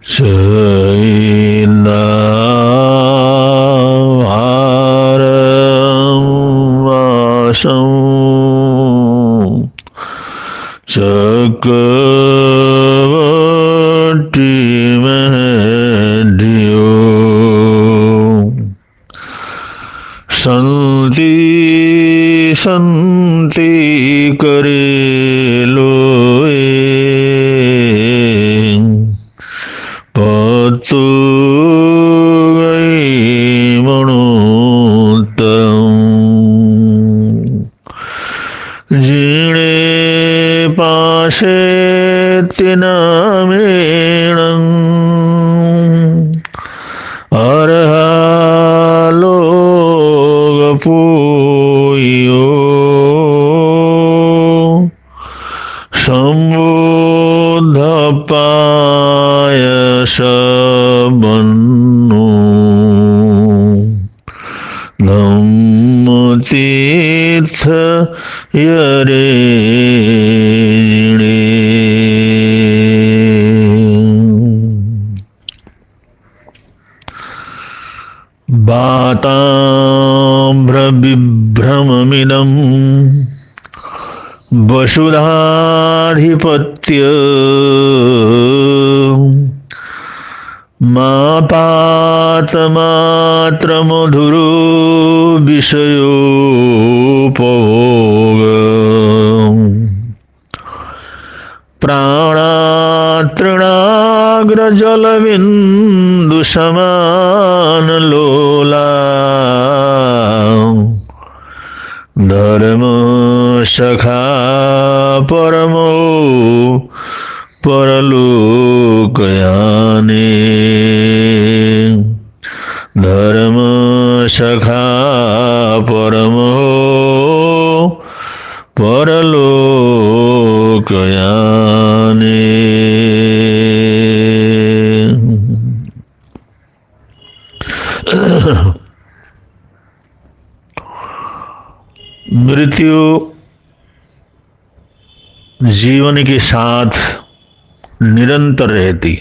शैनाहारवासं चक्रवर्तिमहेन्द्रियो सन्ति सन्ति करे लोए पतु गई मणोत्तम जीणे पाशे तिनामेणं अर्हालोकपूयो सम्बुद्धपायसबन्नो धम्मतीर्थ यरेणे वाताम्रविभ्रममिदं वसुधाधिपत्य मापातमात्रमधुरो विषयोपभोग प्राणातृणाग्रजलबिन्दुसमानलोला धर्म सखा परमो परलोकयाने धर्म सखा परमो परलोकयाने। मृत्यु जीवन के साथ निरंतर रहती।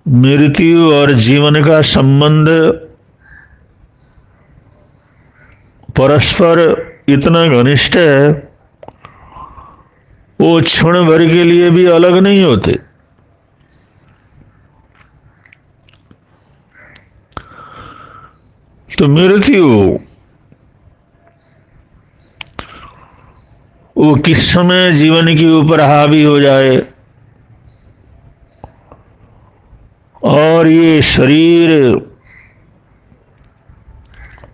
मृत्यु और जीवन का संबंध परस्पर इतना घनिष्ठ है, वो क्षण भर के लिए भी अलग नहीं होते। तो मृत्यु वो किस समय जीवन के ऊपर हावी हो जाए और ये शरीर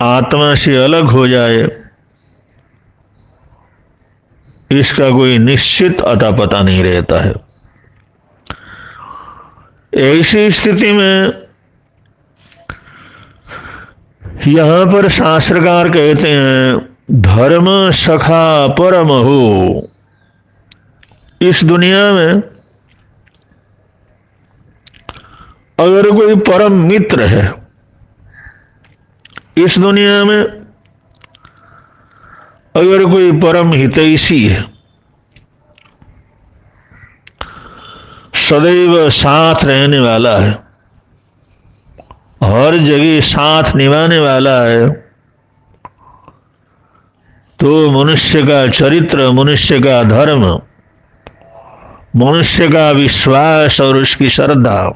आत्मा से अलग हो जाए, इसका कोई निश्चित अता पता नहीं रहता है। ऐसी स्थिति में यहां पर शास्त्रकार कहते हैं धर्म सखा परम हो। इस दुनिया में अगर कोई परम मित्र है, इस दुनिया में अगर कोई परम हितैषी है, सदैव साथ रहने वाला है, हर जगह साथ निभाने वाला है, तो मनुष्य का चरित्र, मनुष्य का धर्म, मनुष्य का विश्वास और उसकी श्रद्धा,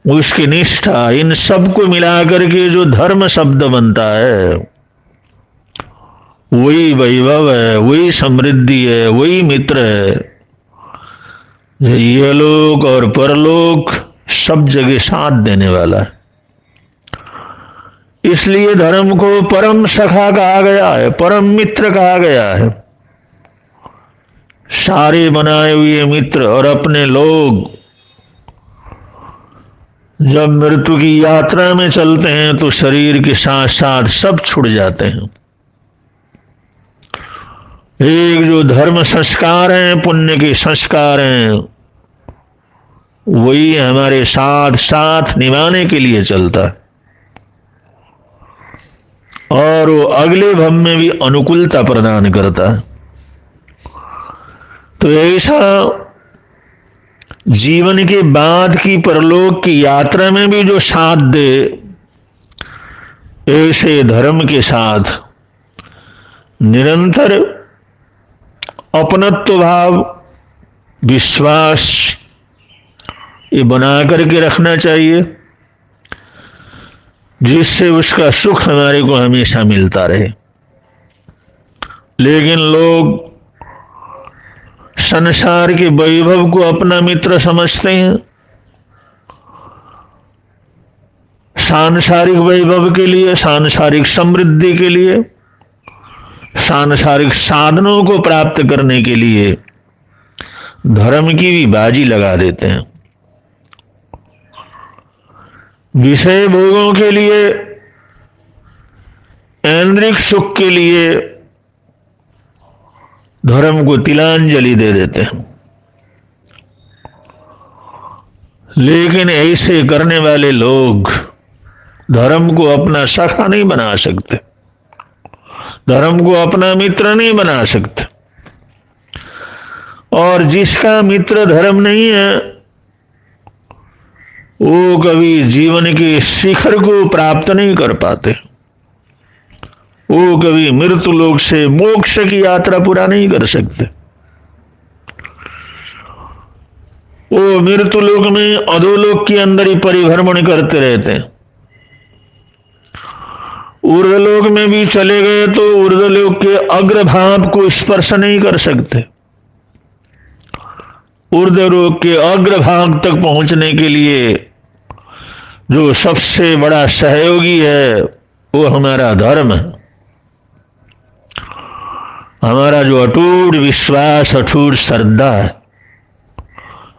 उसकी निष्ठा, इन सब को मिलाकर के जो धर्म शब्द बनता है, वही वैभव है, वही समृद्धि है, वही मित्र है। ये लोक और परलोक सब जगह साथ देने वाला है। इसलिए धर्म को परम सखा कहा गया है, परम मित्र कहा गया है। सारे बनाए हुए मित्र और अपने लोग जब मृत्यु की यात्रा में चलते हैं तो शरीर के साथ साथ सब छूट जाते हैं। एक जो धर्म संस्कार हैं, पुण्य के संस्कार हैं, वही हमारे साथ साथ निभाने के लिए चलता है और वो अगले भव में भी अनुकूलता प्रदान करता है। तो ऐसा जीवन के बाद की परलोक की यात्रा में भी जो साथ दे, ऐसे धर्म के साथ निरंतर अपनत्व भाव, विश्वास ये बना करके रखना चाहिए, जिससे उसका सुख हमारे को हमेशा मिलता रहे। लेकिन लोग संसार के वैभव को अपना मित्र समझते हैं, सांसारिक वैभव के लिए, सांसारिक समृद्धि के लिए, सांसारिक साधनों को प्राप्त करने के लिए धर्म की भी बाजी लगा देते हैं। विषय भोगों के लिए, ऐन्द्रिक सुख के लिए धर्म को तिलांजलि दे देते हैं। लेकिन ऐसे करने वाले लोग धर्म को अपना सखा नहीं बना सकते, धर्म को अपना मित्र नहीं बना सकते। और जिसका मित्र धर्म नहीं है, वो कभी जीवन के शिखर को प्राप्त नहीं कर पाते, वो कभी मृत्यु लोक से मोक्ष की यात्रा पूरा नहीं कर सकते। वो मृत्यु लोक में अधोलोक के अंदर ही परिभ्रमण करते रहते हैं। ऊर्ध्वलोक में भी चले गए तो ऊर्ध्वलोक के अग्रभाग को स्पर्श नहीं कर सकते। ऊर्ध्वलोक के अग्रभाग तक पहुंचने के लिए जो सबसे बड़ा सहयोगी है वो हमारा धर्म है। हमारा जो अटूट विश्वास, अटूट श्रद्धा है,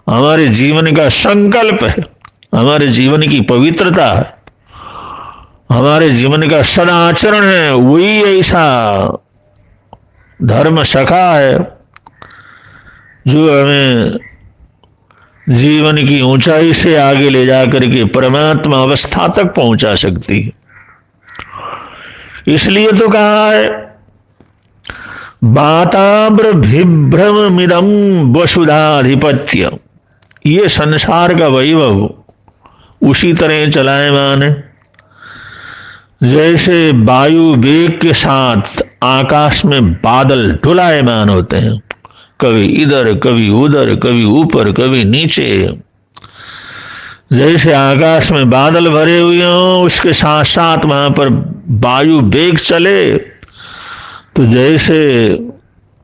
हमारे जीवन का संकल्प है, हमारे जीवन की पवित्रता है, हमारे जीवन का सदाचरण है, वही ऐसा धर्म सखा है जो हमें जीवन की ऊंचाई से आगे ले जाकर के परमात्मा अवस्था तक पहुंचा सकती है। इसलिए तो कहा है, बाताम्र विभ्रम मिदम वसुधाधिपत्य। ये संसार का वैभव उसी तरह चलायमान है जैसे वायु वेग के साथ आकाश में बादल डुलायमान होते हैं, कभी इधर कभी उधर, कभी ऊपर कभी नीचे। जैसे आकाश में बादल भरे हुए हों, उसके साथ साथ वहां पर वायु वेग चले, तो जैसे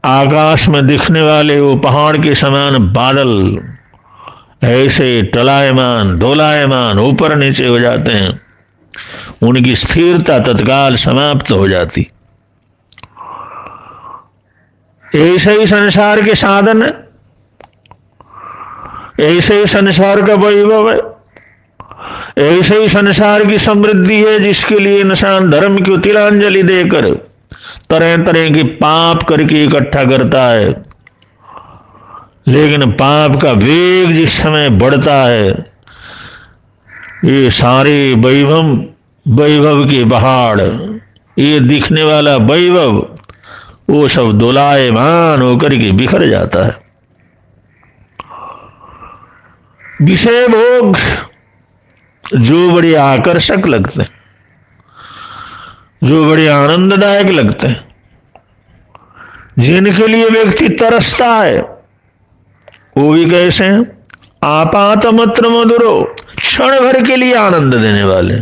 आकाश में दिखने वाले वो पहाड़ के समान बादल ऐसे टलायमान डोलायमान ऊपर नीचे हो जाते हैं, उनकी स्थिरता तत्काल समाप्त हो जाती। ऐसे ही संसार के साधन है, ऐसे ही संसार का वैभव है, ऐसे ही संसार की समृद्धि है, जिसके लिए इंसान धर्म की तिलांजलि देकर तरह तरह के पाप करके इकट्ठा करता है। लेकिन पाप का वेग जिस समय बढ़ता है, ये सारे वैभव के पहाड़, ये दिखने वाला वैभव, वो सब दोलायमान होकर के बिखर जाता है। विषय भोग जो बड़े आकर्षक लगते हैं, जो बड़े आनंददायक लगते हैं, जिनके लिए व्यक्ति तरसता है, वो भी कैसे हैं? आपात मात्र मधुरो, क्षण भर के लिए आनंद देने वाले,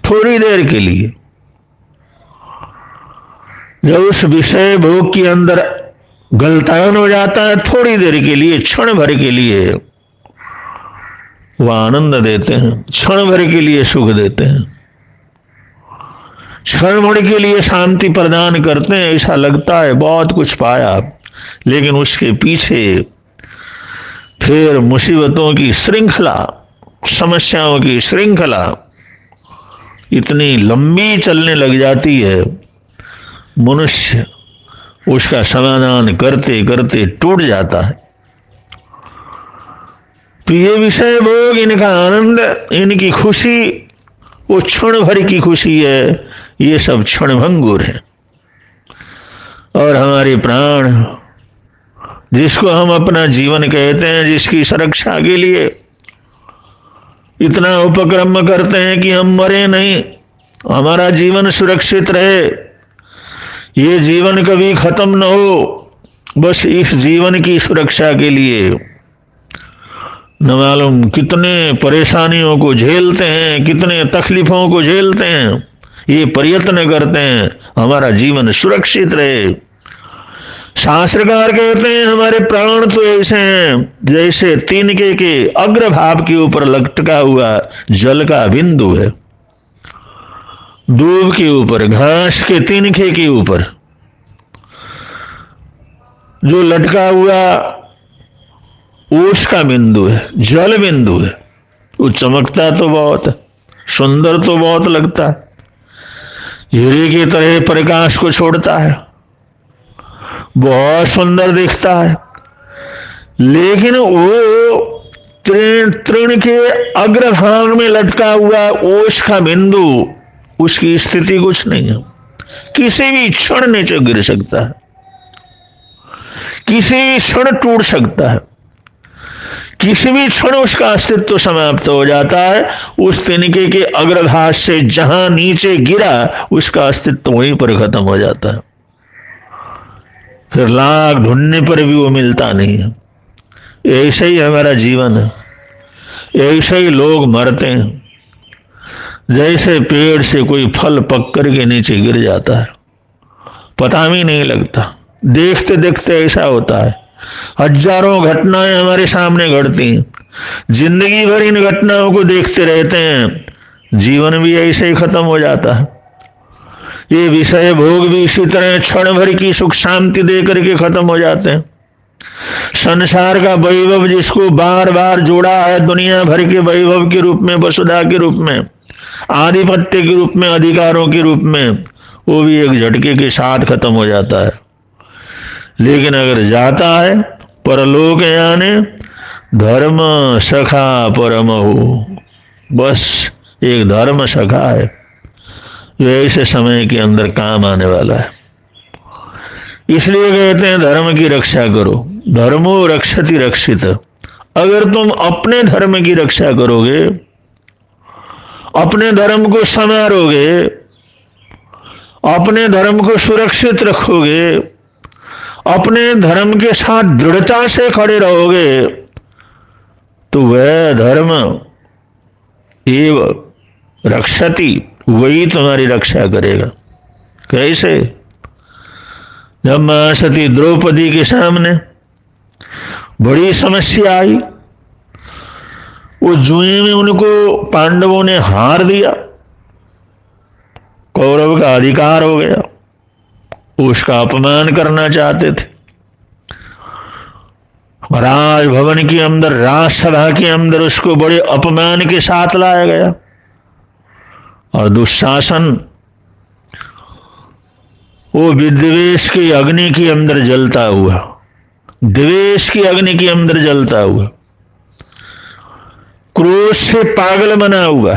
थोड़ी देर के लिए। जब उस विषय भोग के अंदर गलतान हो जाता है, थोड़ी देर के लिए, क्षण भर के लिए वो आनंद देते हैं, क्षण भर के लिए सुख देते हैं, क्षण भर के लिए शांति प्रदान करते हैं। ऐसा लगता है बहुत कुछ पाया, लेकिन उसके पीछे फिर मुसीबतों की श्रृंखला, समस्याओं की श्रृंखला इतनी लंबी चलने लग जाती है, मनुष्य उसका समाधान करते करते टूट जाता है। तो ये विषय भोग, इनका आनंद, इनकी खुशी वो क्षण भर की खुशी है, ये सब क्षणभंगुर है। और हमारे प्राण जिसको हम अपना जीवन कहते हैं, जिसकी सुरक्षा के लिए इतना उपक्रम करते हैं कि हम मरे नहीं, हमारा जीवन सुरक्षित रहे, ये जीवन कभी खत्म न हो, बस इस जीवन की सुरक्षा के लिए न मालूम कितने परेशानियों को झेलते हैं, कितने तकलीफों को झेलते हैं, ये प्रयत्न करते हैं हमारा जीवन सुरक्षित रहे। शास्त्रकार कहते हैं हमारे प्राण तो ऐसे हैं जैसे तिनके के अग्रभाग के ऊपर लटका हुआ जल का बिंदु है, दूब के ऊपर, घास के तिनके के ऊपर जो लटका हुआ ओस का बिंदु है, जल बिंदु है। वो चमकता तो बहुत है, सुंदर तो बहुत लगता है, हीरे की तरह प्रकाश को छोड़ता है, बहुत सुंदर दिखता है, लेकिन वो तृण के अग्रभाग में लटका हुआ ओस का बिंदु, उसकी स्थिति कुछ नहीं है, किसी भी क्षण नीचे गिर सकता है, किसी भी क्षण टूट सकता है, किसी भी क्षण उसका अस्तित्व समाप्त हो जाता है। उस तिनके के अग्रभाग से जहां नीचे गिरा उसका अस्तित्व वहीं पर खत्म हो जाता है, फिर लाख ढूंढने पर भी वो मिलता नहीं है। ऐसे ही हमारा जीवन है, ऐसे ही लोग मरते हैं, जैसे पेड़ से कोई फल पक करके नीचे गिर जाता है, पता भी नहीं लगता, देखते देखते ऐसा होता है। हजारों घटनाएं हमारे सामने घटती हैं, जिंदगी भर इन घटनाओं को देखते रहते हैं, जीवन भी ऐसे ही खत्म हो जाता है। ये विषय भोग भी इसी तरह क्षण भर की सुख शांति दे करके खत्म हो जाते हैं। संसार का वैभव जिसको बार बार जोड़ा है दुनिया भर के वैभव के रूप में, वसुधा के रूप में, आधिपत्य के रूप में, अधिकारों के रूप में, वो भी एक झटके के साथ खत्म हो जाता है। लेकिन अगर जाता है परलोक यानी धर्म सखा परम हो, बस एक धर्म सखा है जो ऐसे समय के अंदर काम आने वाला है। इसलिए कहते हैं धर्म की रक्षा करो, धर्मो रक्षति रक्षित। अगर तुम अपने धर्म की रक्षा करोगे, अपने धर्म को संवारोगे, अपने धर्म को सुरक्षित रखोगे, अपने धर्म के साथ दृढ़ता से खड़े रहोगे, तो वह धर्म एव रक्षति, वही तुम्हारी रक्षा करेगा। कैसे? जब मां सती द्रौपदी के सामने बड़ी समस्या आई, वो जुए में उनको पांडवों ने हार दिया, कौरव का अधिकार हो गया, उसका अपमान करना चाहते थे। राजभवन के अंदर, राजसभा के अंदर उसको बड़े अपमान के साथ लाया गया, और दुशासन वो विद्वेष की अग्नि के अंदर जलता हुआ, द्वेष की अग्नि के अंदर जलता हुआ, क्रोध से पागल बना हुआ,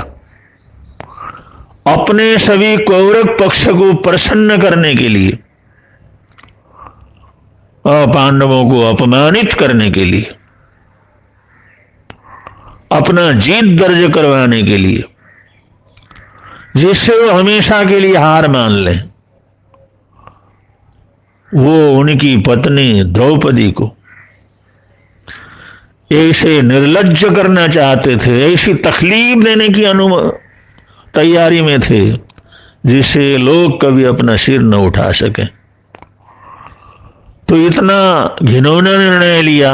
अपने सभी कौरव पक्ष को प्रसन्न करने के लिए और पांडवों को अपमानित करने के लिए, अपना जीत दर्ज करवाने के लिए, जिससे वो हमेशा के लिए हार मान लें, वो उनकी पत्नी द्रौपदी को ऐसे निर्लज्ज करना चाहते थे, ऐसी तकलीफ देने की तैयारी में थे जिससे लोग कभी अपना सिर न उठा सके। तो इतना घिनौना निर्णय लिया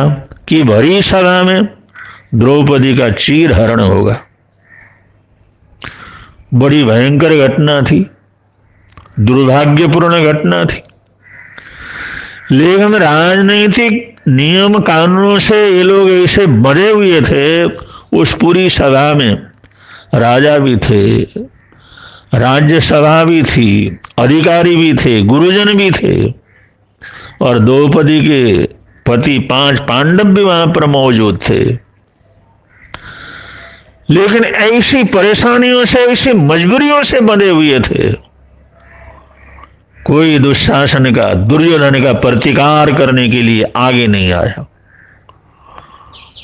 कि भरी सभा में द्रौपदी का चीर हरण होगा। बड़ी भयंकर घटना थी, दुर्भाग्यपूर्ण घटना थी, लेकिन राजनीतिक नियम कानूनों से ये लोग ऐसे बंधे हुए थे। उस पूरी सभा में राजा भी थे, राज्यसभा भी थी, अधिकारी भी थे, गुरुजन भी थे, और द्रौपदी के पति 5 पांडव भी वहां पर मौजूद थे। लेकिन ऐसी परेशानियों से, ऐसी मजबूरियों से बंधे हुए थे कोई दुशासन का, दुर्योधन का प्रतिकार करने के लिए आगे नहीं आया।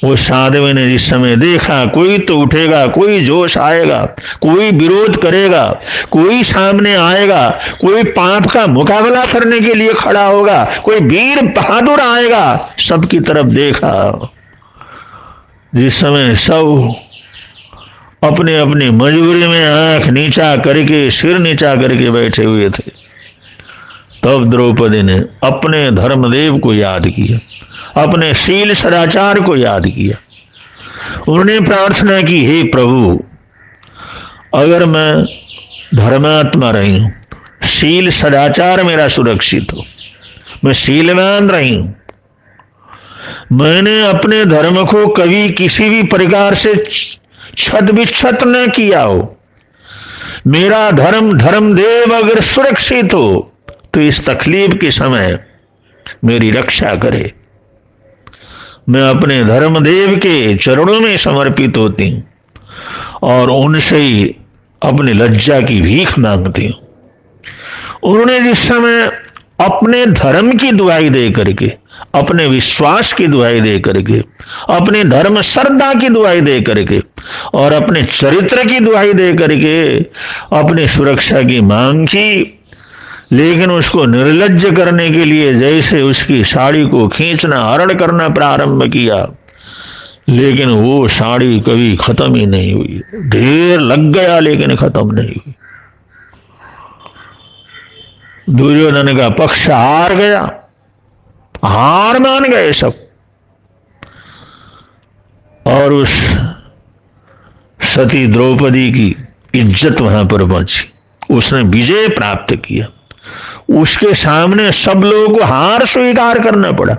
वो साध्वी ने जिस समय देखा कोई तो उठेगा, कोई जोश आएगा, कोई विरोध करेगा, कोई सामने आएगा, कोई पाप का मुकाबला करने के लिए खड़ा होगा, कोई वीर बहादुर आएगा, सबकी तरफ देखा। जिस समय सब अपने अपनी मजबूरी में आंख नीचा करके, सिर नीचा करके बैठे हुए थे, तब द्रौपदी ने अपने धर्मदेव को याद किया, अपने शील सदाचार को याद किया। उन्होंने प्रार्थना की, हे प्रभु, अगर मैं धर्मात्मा रही हूं, शील सदाचार मेरा सुरक्षित हो, मैं शीलवान रही हूं, मैंने अपने धर्म को कभी किसी भी प्रकार से छत विच्छत न किया हो, मेरा धर्मदेव अगर सुरक्षित हो तो इस तकलीफ के समय मेरी रक्षा करे। मैं अपने धर्मदेव के चरणों में समर्पित होती हूं और उनसे ही अपनी लज्जा की भीख मांगती हूं। उन्होंने जिस समय अपने धर्म की दुहाई दे करके, अपने विश्वास की दुहाई दे करके, अपने धर्म श्रद्धा की दुहाई दे करके और अपने चरित्र की दुहाई दे करके अपनी सुरक्षा की मांग की, लेकिन उसको निर्लज्ज करने के लिए जैसे उसकी साड़ी को खींचना, हरण करना प्रारंभ किया, लेकिन वो साड़ी कभी खत्म ही नहीं हुई। ढेर लग गया लेकिन खत्म नहीं हुई। दुर्योधन का पक्ष हार गया, हार मान गए सब, और उस सती द्रौपदी की इज्जत वहां पर पहुंची, उसने विजय प्राप्त किया। उसके सामने सब लोगों को हार स्वीकार करना पड़ा,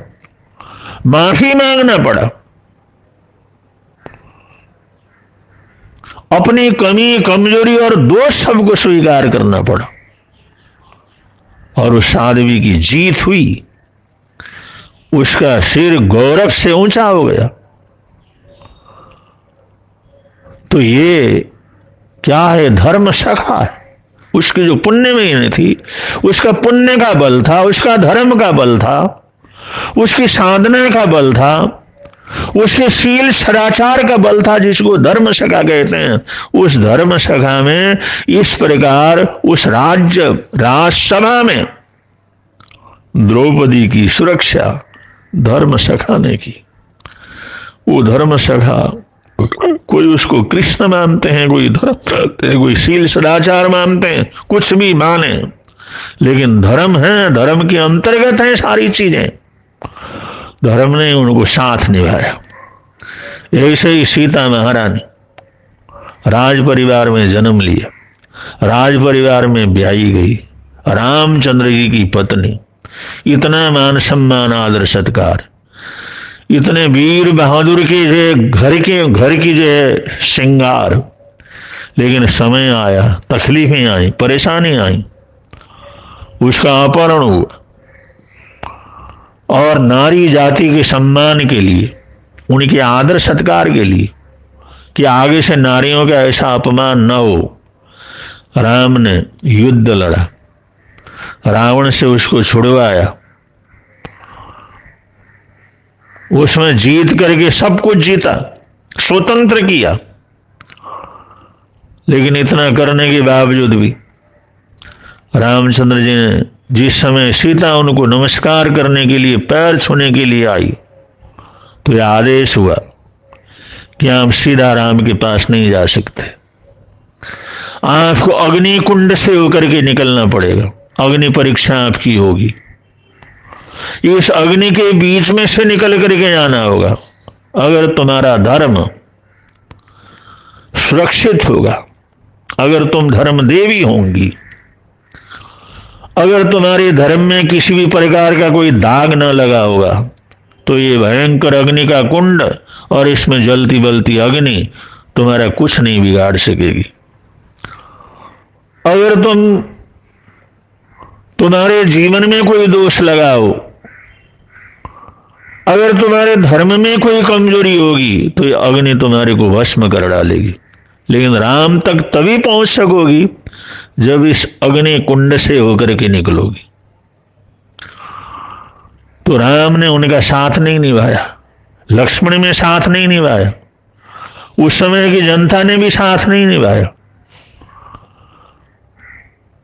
माफी मांगना पड़ा, अपनी कमी, कमजोरी और दोष सबको स्वीकार करना पड़ा, और उस साध्वी की जीत हुई। उसका सिर गौरव से ऊंचा हो गया। तो ये क्या है? धर्म सखा है। उसकी जो पुण्य में थी, उसका पुण्य का बल था, उसका धर्म का बल था, उसकी साधना का बल था, उसके शील सदाचार का बल था, जिसको धर्म सखा कहते हैं। उस धर्म सखा में इस प्रकार उस राजसभा में द्रौपदी की सुरक्षा धर्म सखा ने की। वो धर्म सखा, कोई उसको कृष्ण मानते हैं, कोई धर्म मानते हैं, कोई शील सदाचार मानते हैं, कुछ भी माने, लेकिन धर्म है, धर्म के अंतर्गत है सारी चीजें। धर्म ने उनको साथ निभाया। ऐसे ही सीता महारानी राज परिवार में जन्म लिया, राज परिवार में ब्याही गई, रामचंद्र जी की पत्नी, इतना मान सम्मान आदर सत्कार, इतने वीर बहादुर के जो घर की जो है श्रृंगार, लेकिन समय आया, तकलीफें आई, परेशानी आई, उसका अपहरण हुआ, और नारी जाति के सम्मान के लिए, उनके आदर सत्कार के लिए कि आगे से नारियों का ऐसा अपमान न हो, राम ने युद्ध लड़ा, रावण से उसको छुड़वाया, उसमें जीत करके सब कुछ जीता, स्वतंत्र किया। लेकिन इतना करने के बावजूद भी रामचंद्र जी ने जिस समय सीता उनको नमस्कार करने के लिए, पैर छूने के लिए आई, तो यह आदेश हुआ कि आप सीधा राम के पास नहीं जा सकते, आपको अग्नि कुंड से होकर के निकलना पड़ेगा, अग्नि परीक्षा आपकी होगी, इस अग्नि के बीच में से निकल करके जाना होगा। अगर तुम्हारा धर्म सुरक्षित होगा, अगर तुम धर्म देवी होंगी, अगर तुम्हारे धर्म में किसी भी प्रकार का कोई दाग न लगा होगा, तो ये भयंकर अग्नि का कुंड और इसमें जलती बलती अग्नि तुम्हारा कुछ नहीं बिगाड़ सकेगी। अगर तुम्हारे जीवन में कोई दोष लगा हो, अगर तुम्हारे धर्म में कोई कमजोरी होगी, तो ये अग्नि तुम्हारे को भस्म कर डालेगी। लेकिन राम तक तभी पहुंच सकोगी जब इस अग्नि कुंड से होकर के निकलोगी। तो राम ने उनका साथ नहीं निभाया, लक्ष्मण ने साथ नहीं निभाया, उस समय की जनता ने भी साथ नहीं निभाया।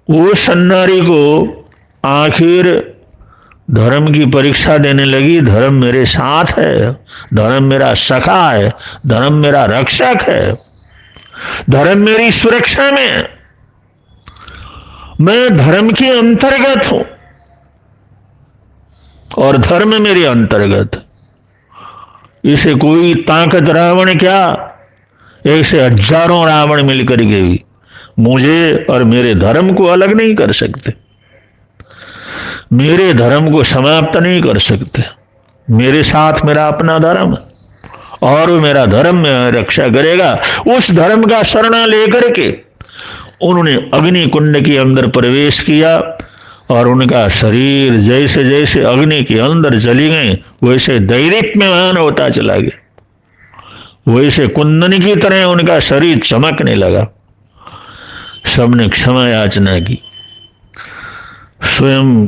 वो सन्नारी को आखिर धर्म की परीक्षा देने लगी। धर्म मेरे साथ है, धर्म मेरा सखा है, धर्म मेरा रक्षक है, धर्म मेरी सुरक्षा में है, मैं धर्म के अंतर्गत हूं और धर्म मेरे अंतर्गत। इसे कोई ताकत रावण क्या, ऐसे हजारों रावण मिलकर के भी मुझे और मेरे धर्म को अलग नहीं कर सकते, मेरे धर्म को समाप्त नहीं कर सकते। मेरे साथ मेरा अपना धर्म और मेरा धर्म में रक्षा करेगा। उस धर्म का शरणा लेकर के उन्होंने अग्नि कुंड के अंदर प्रवेश किया और उनका शरीर जैसे जैसे अग्नि के अंदर चली गए वैसे दैदीप्यमान होता चला गया, वैसे कुंदन की तरह उनका शरीर चमकने लगा। सबने क्षमा याचना की। स्वयं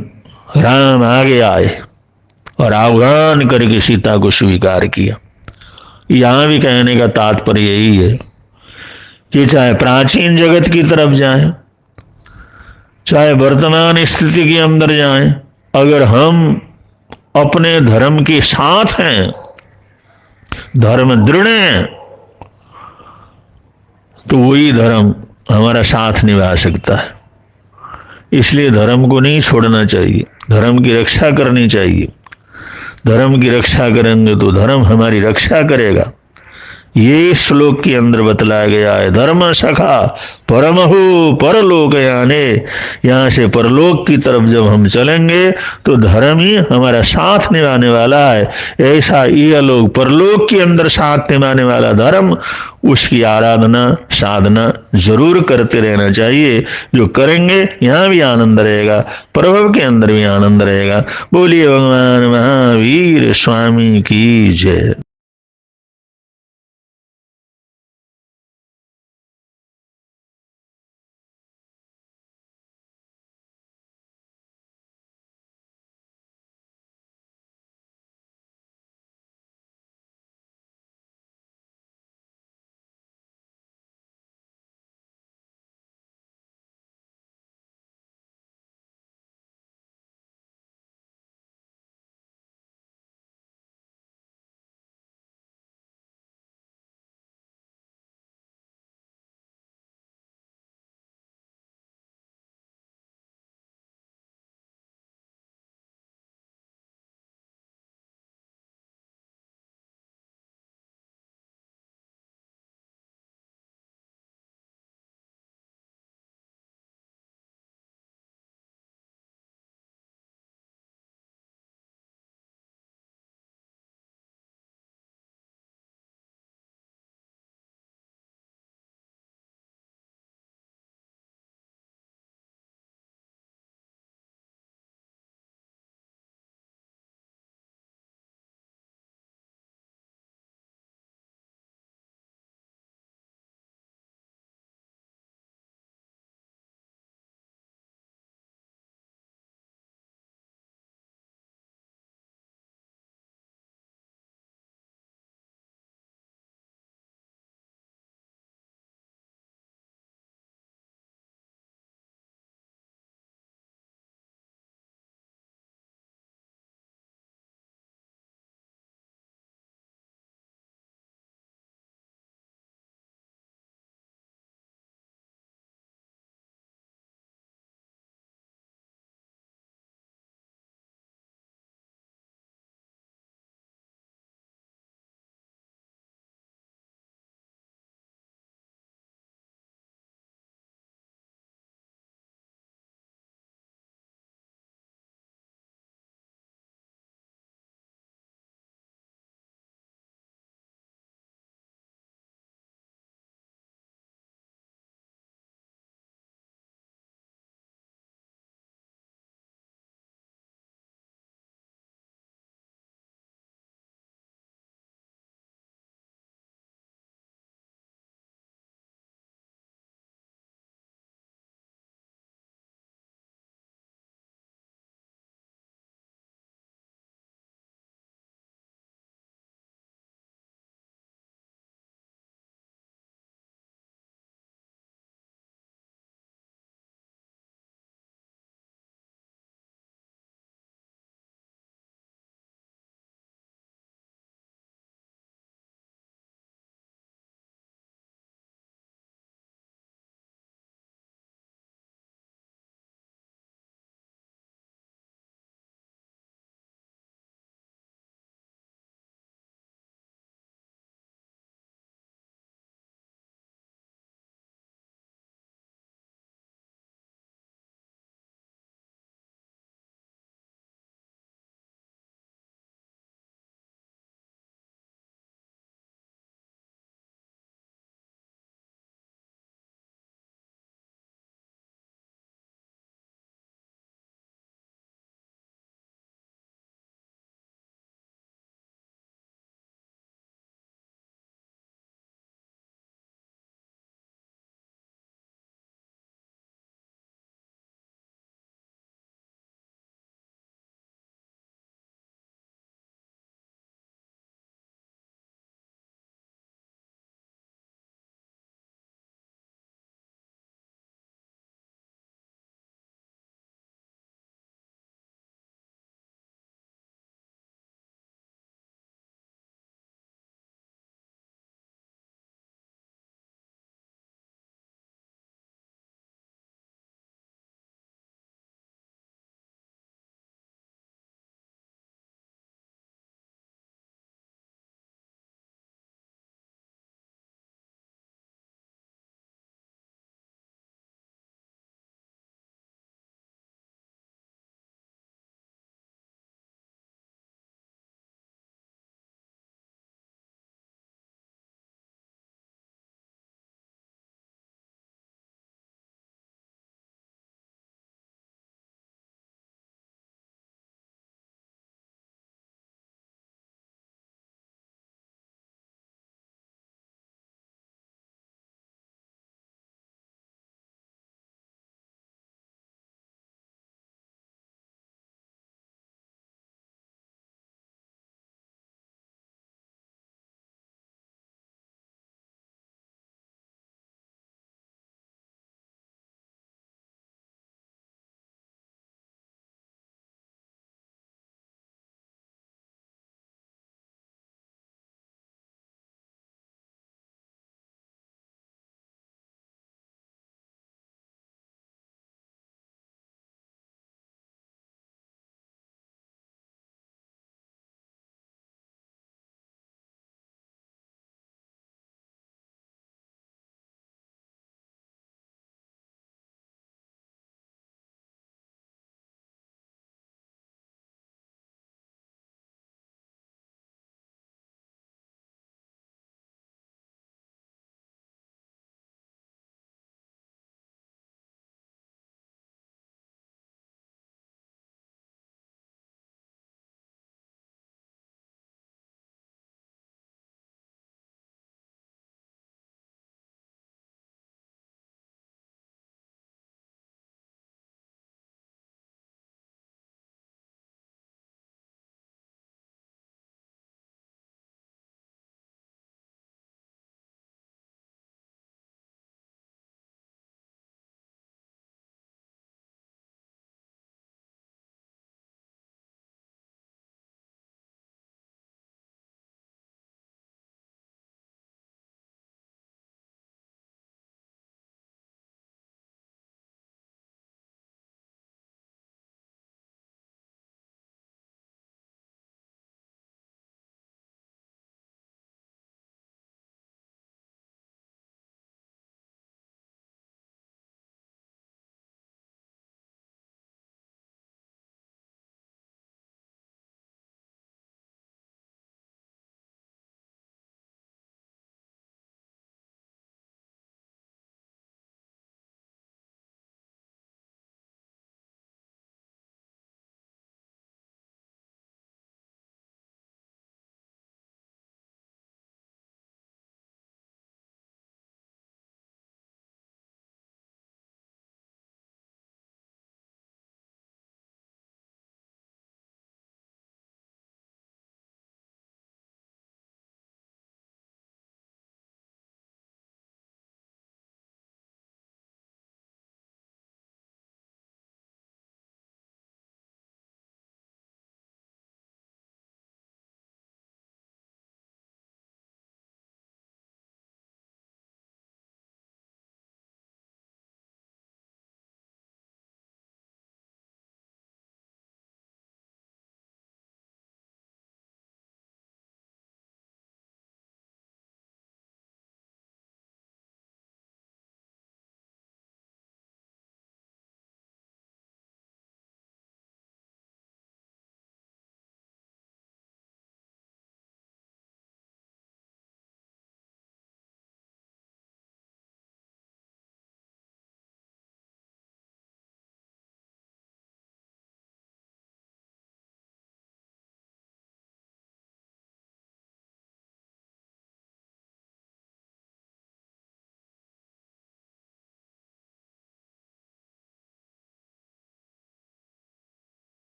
राम आगे आए और आह्वान करके सीता को स्वीकार किया। यहां भी कहने का तात्पर्य यही है कि चाहे प्राचीन जगत की तरफ जाएं, चाहे वर्तमान स्थिति के अंदर जाएं, अगर हम अपने धर्म के साथ हैं, धर्म दृढ़ है, तो वही धर्म हमारा साथ निभा सकता है। इसलिए धर्म को नहीं छोड़ना चाहिए, धर्म की रक्षा करनी चाहिए। धर्म की रक्षा करेंगे तो धर्म हमारी रक्षा करेगा। ये श्लोक के अंदर बतलाया गया है। धर्म सखा परमहु परलोक याने, यहां से परलोक की तरफ जब हम चलेंगे तो धर्म ही हमारा साथ निभाने वाला है। ऐसा ये लोग परलोक के अंदर साथ निभाने वाला धर्म, उसकी आराधना साधना जरूर करते रहना चाहिए। जो करेंगे यहां भी आनंद रहेगा, प्रभव के अंदर भी आनंद रहेगा। बोलिए भगवान महावीर स्वामी की जय।